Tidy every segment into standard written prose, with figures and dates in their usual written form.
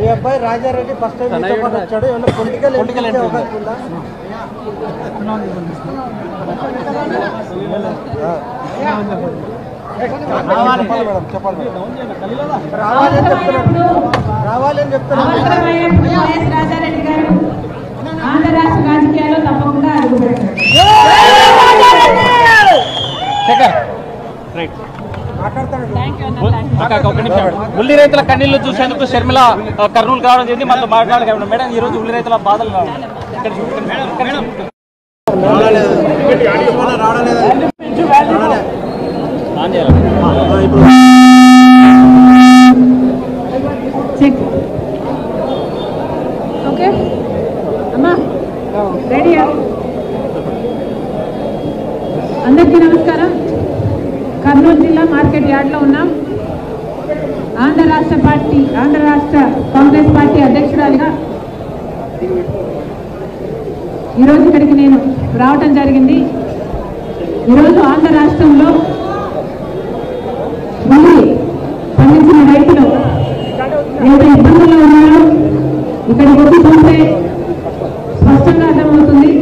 మీ అబ్బాయి Rajareddy first time మీతో పాటు వచ్చాడు. ఏమన్నా పొలిటికల్ అవకాశం ఉందా? చెప్పాలి మేడం, రావాలని చెప్తున్నారు. రాజారెడ్డి గారు ఆంధ్ర రాష్ట్ర రాజకీయాల్లో తప్పకుండా అడుగుపెట్టారు. ఉల్లి రైతుల కన్నీళ్లు చూసేందుకు షర్మిల కర్నూలు కావడం జరిగింది. మనతో మాట్లాడగలం మేడం. ఈ రోజు ఉల్లి రైతుల బాధలు ఓకే అమ్మా రెడీయా? అందరికీ నమస్కారం. కర్నూలు జిల్లా మార్కెట్ యార్డ్లో ఉన్నాం. ఆంధ్ర రాష్ట్ర కాంగ్రెస్ పార్టీ అధ్యక్షురాలిగా ఈరోజు ఇక్కడికి నేను రావటం జరిగింది. ఈరోజు ఆంధ్ర రాష్ట్రంలో ఉల్లి పండించిన రైతులు ఎంత ఇబ్బందుల్లో ఉన్నారో ఇక్కడికి వచ్చి చూస్తే స్పష్టంగా అర్థమవుతుంది.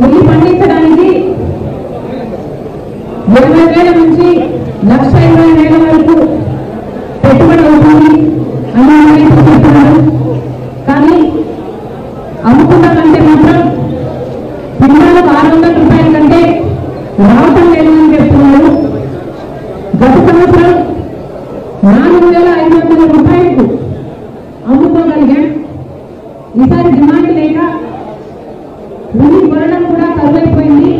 ఉల్లి పండించడానికి 20,000 నుంచి 1,20,000 వరకు పెట్టుబడి అవుతుంది అని రైతులు చెప్తున్నారు. కానీ అమ్ముకున్నామంటే మాత్రం పిల్లలకు 600 రూపాయల కంటే రావటం లేదని చెప్తున్నారు. గత సంవత్సరం 4,500 రూపాయలకు అమ్ముకోగలిగాం. ఈసారి డిమాండ్ లేక ఉల్లి కొనడం కూడా కరువైపోయింది.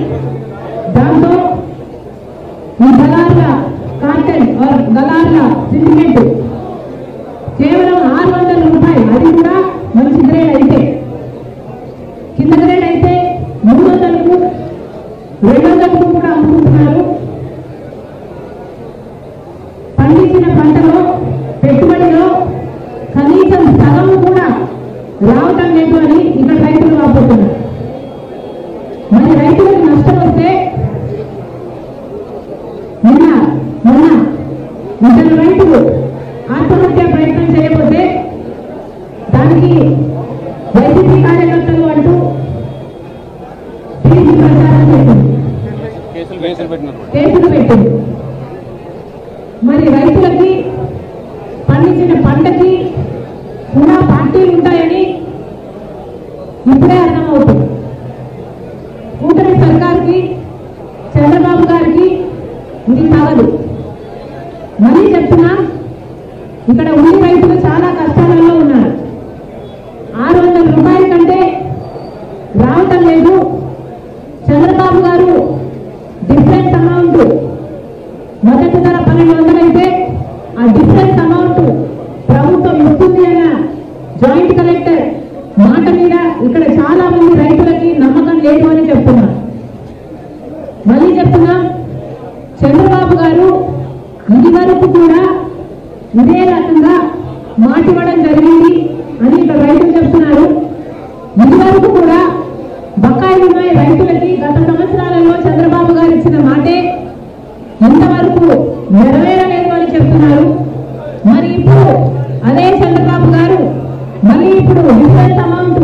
దాంతో ఈ దళారుల కాటన్ దళారుల సిండికేట్ కేవలం 600 రూపాయలు, అది కూడా మంచి గ్రేడ్ అయితే, కింద గ్రేడ్ అయితే 300కు 200కు కూడా అమ్ముకుంటున్నారు. పండించిన పంటలో పెట్టుబడిలో కనీసం సగం కూడా రావటం లేదు అని ఇక్కడ రైతులు వాపోతున్నారు. మరి రైతులకు నష్టం వస్తే మొన్న ఇద్దరు రైతులు ఆత్మహత్య ప్రయత్నం చేయకపోతే దానికి వైసీపీ కార్యకర్తలు అంటూ టీడీపీ ప్రచారం చేసింది, కేసులు పెట్టింది. మరి రైతులకి పండించిన పంటకి కూడా పార్టీలు ఉంటాయని ఇప్పుడే అర్థమవుతుంది. కూటమి సర్కార్కి, చంద్రబాబు గారికి ఇది కావదు. మళ్ళీ చెప్తున్నా, ఇక్కడ ఉల్లి రైతులు చాలా కష్టాలలో ఉన్నారు. 600 రూపాయల కంటే రావటం లేదు. చంద్రబాబు గారు డిఫరెన్స్ అమౌంట్ మొదటి ధర 1,200 అయితే ఆ డిఫరెన్స్ అమౌంట్ ప్రభుత్వం ఇస్తుంది అన్న జాయింట్ కలెక్టర్ మాట మీద ఇక్కడ చాలా మంది రైతులకి నమ్మకం లేదు అని చెప్తున్నారు. మళ్ళీ చెప్తున్నా, చంద్రబాబు గారు ఇది వరకు కూడా ఇదే రకంగా మాట ఇవ్వడం జరిగింది అని ఇక్కడ రైతులు చెప్తున్నారు. ఇది వరకు కూడా బకాయిలు ఉన్నాయి రైతులకి. గత సంవత్సరాలలో చంద్రబాబు గారు ఇచ్చిన మాటే ఇంతవరకు నెరవేరలేదు అని చెప్తున్నారు. మరి ఇప్పుడు అదే చంద్రబాబు గారు మళ్ళీ ఇప్పుడు డిఫరెన్స్ అమౌంట్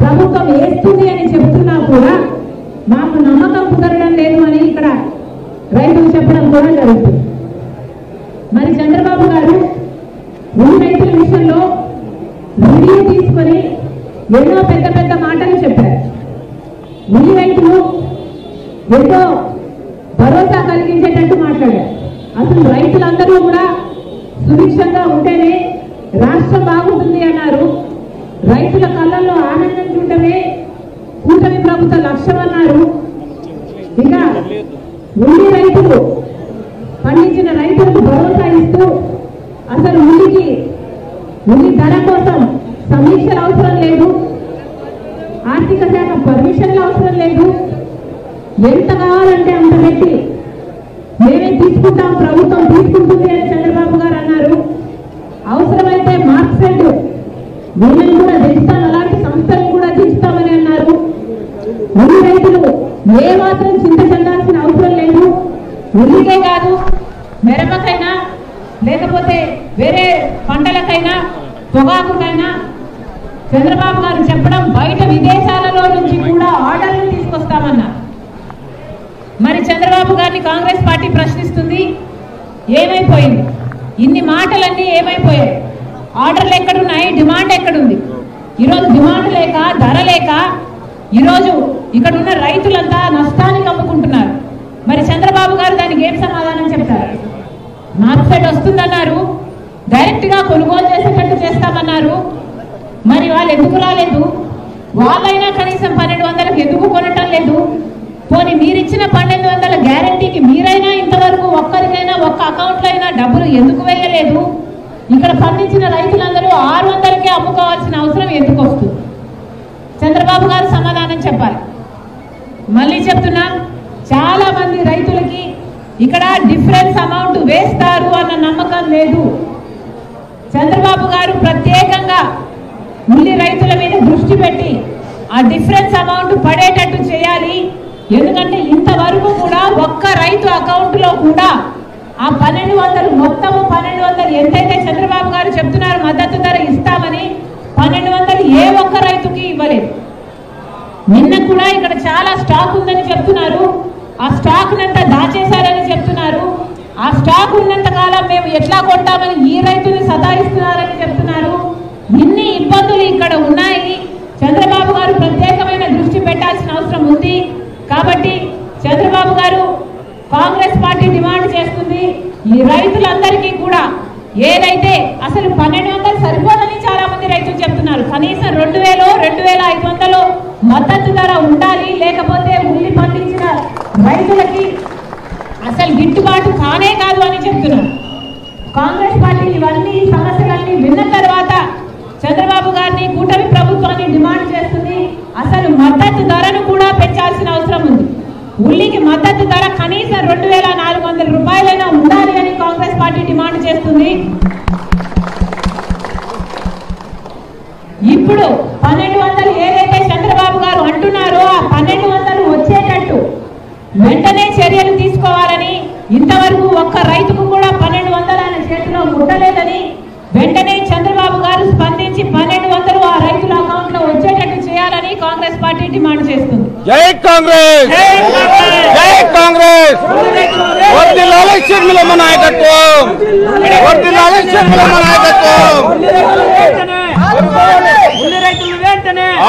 ప్రభుత్వం వేస్తుంది అని చెప్తున్నా కూడా మాకు నమ్మకం కుదరడం లేదు అని ఇక్కడ రైతులు చెప్పడం కూడా జరుగుతుంది. మరి చంద్రబాబు గారు ఉల్లి రైతుల విషయంలో వీడియో తీసుకొని ఎన్నో పెద్ద పెద్ద మాటలు చెప్పారు. ఉల్లి రైతులు ఎంతో భరోసా కలిగించేటట్టు మాట్లాడారు. అసలు రైతులందరూ కూడా సుభిక్షంగా ఉంటేనే రాష్ట్రం బాగుంటుంది అన్నారు. రైతుల కళ్ళల్లో ఆనందం చూడటమే కూటమి ప్రభుత్వ లక్ష్యం అన్నారు. ఇంకా ఉల్లి రైతులు పండించిన రైతులకు భరోసా ఇస్తూ అసలు ఉల్లి ధర కోసం సమీక్షలు అవసరం లేదు, ఆర్థిక శాఖ పర్మిషన్లు అవసరం లేదు, ఎంత కావాలంటే అంత పెట్టి మేమే తీసుకుంటాం, ప్రభుత్వం తీసుకుంటాం లేకపోతే వేరే పంటలకైనా పొగాకుకైనా చంద్రబాబు గారు చెప్పడం బయట విదేశాలలో నుంచి కూడా ఆర్డర్లు తీసుకొస్తామన్నారు. మరి చంద్రబాబు గారిని కాంగ్రెస్ పార్టీ ప్రశ్నిస్తుంది, ఏమైపోయింది? ఇన్ని మాటలన్నీ ఏమైపోయాయి? ఆర్డర్లు ఎక్కడున్నాయి? డిమాండ్ ఎక్కడుంది? ఈరోజు డిమాండ్ లేక, ధర లేక ఈరోజు ఇక్కడ ఉన్న రైతులంతా నష్టానికి అమ్ముకుంటున్నారు. మరి చంద్రబాబు గారు దానికి ఏం సమాధానం చెప్తారు? మార్కెట్ వస్తుందన్నారు, డైరెక్ట్ గా కొనుగోలు చేసేటట్టు చేస్తామన్నారు. మరి వాళ్ళు ఎందుకు రాలేదు? వాళ్ళైనా కనీసం 1200కి ఎందుకు కొనటం లేదు? పోనీ మీరిచ్చిన 1200 గ్యారంటీకి మీరైనా ఇంతవరకు ఒక్కరికైనా ఒక్క అకౌంట్లో అయినా డబ్బులు ఎందుకు వేయలేదు? ఇక్కడ పండించిన రైతులందరూ 600కే అమ్ముకోవాల్సిన అవసరం ఎందుకు వస్తుంది? చంద్రబాబు గారు సమాధానం చెప్పాలి. మళ్ళీ చెప్తున్నా, చాలా మంది రైతులకి ఇక్కడ డిఫరెన్స్ అమౌంట్ వేస్తారు అన్న నమ్మకం లేదు. చంద్రబాబు గారు ప్రత్యేకంగా ఉల్లి రైతుల మీద దృష్టి పెట్టి ఆ డిఫరెన్స్ అమౌంట్ పడేటట్టు చేయాలి. ఎందుకంటే ఇంతవరకు కూడా ఒక్క రైతు అకౌంట్ లో కూడా ఆ 1200 మొత్తము 1200 ఎంతైతే చంద్రబాబు గారు చెప్తున్నారు మద్దతు ధర ఇస్తామని 1200 ఏ ఒక్క రైతుకి ఇవ్వలేదు. నిన్న కూడా ఇక్కడ చాలా స్టాక్ ఉందని చెప్తున్నారు. ఆ స్టాక్ నంతా దాచేశారని చెప్తున్నారు. ఆ స్టాక్ ఉన్నంత కాలం మేము ఎట్లా కొంటామని ఈ రైతుని సతాయిస్తున్నారని చెప్తున్నారు. ఇన్ని ఇబ్బందులు ఇక్కడ ఉన్నాయి. చంద్రబాబు గారు ప్రత్యేకమైన దృష్టి పెట్టాల్సిన అవసరం ఉంది. కాబట్టి చంద్రబాబు గారు, కాంగ్రెస్ పార్టీ డిమాండ్ చేస్తుంది, ఈ రైతులందరికీ కూడా ఏదైతే అసలు 1200 సరిపోదని చాలా మంది రైతులు చెప్తున్నారు. కనీసం 2000, 2500 మద్దతు ధర ఉండాలి. లేకపోతే ఉల్లి పండించిన రైతులకి అసలు గిట్టుబాటు కానే కాదు అని చెప్తున్నారు. కాంగ్రెస్ పార్టీ ఇవన్నీ సమస్యలన్నీ విన్న తర్వాత చంద్రబాబు గారిని, కూటమి ప్రభుత్వాన్ని డిమాండ్ చేస్తుంది, అసలు మద్దతు ధరను కూడా పెంచాల్సిన అవసరం ఉంది. ఉల్లికి మద్దతు ధర కనీసం 2400 రూపాయలైనా ఉండాలి అని కాంగ్రెస్ పార్టీ డిమాండ్ చేస్తుంది. ఇప్పుడు 1200 ఏదైతే చంద్రబాబు గారు అంటున్నారో ఆ 1200 వచ్చేటట్టు వెంటనే చర్యలు తీసుకోవాలని, ఇంతవరకు ఒక్క రైతుకు కూడా 1200 ఆయన చేతిలో ముట్టలేదని వెంటనే చంద్రబాబు గారు స్పందించి 1200 ఆ రైతుల అకౌంట్ లో వచ్చేటట్టు చేయాలని కాంగ్రెస్ పార్టీ డిమాండ్ చేస్తుంది. జై కాంగ్రెస్, జై కాంగ్రెస్. వర్ధిల్లాలి షర్మిలమ్మ నాయకత్వం, వర్ధిల్లాలి షర్మిలమ్మ నాయకత్వం.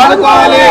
ఆదుకోవాలి.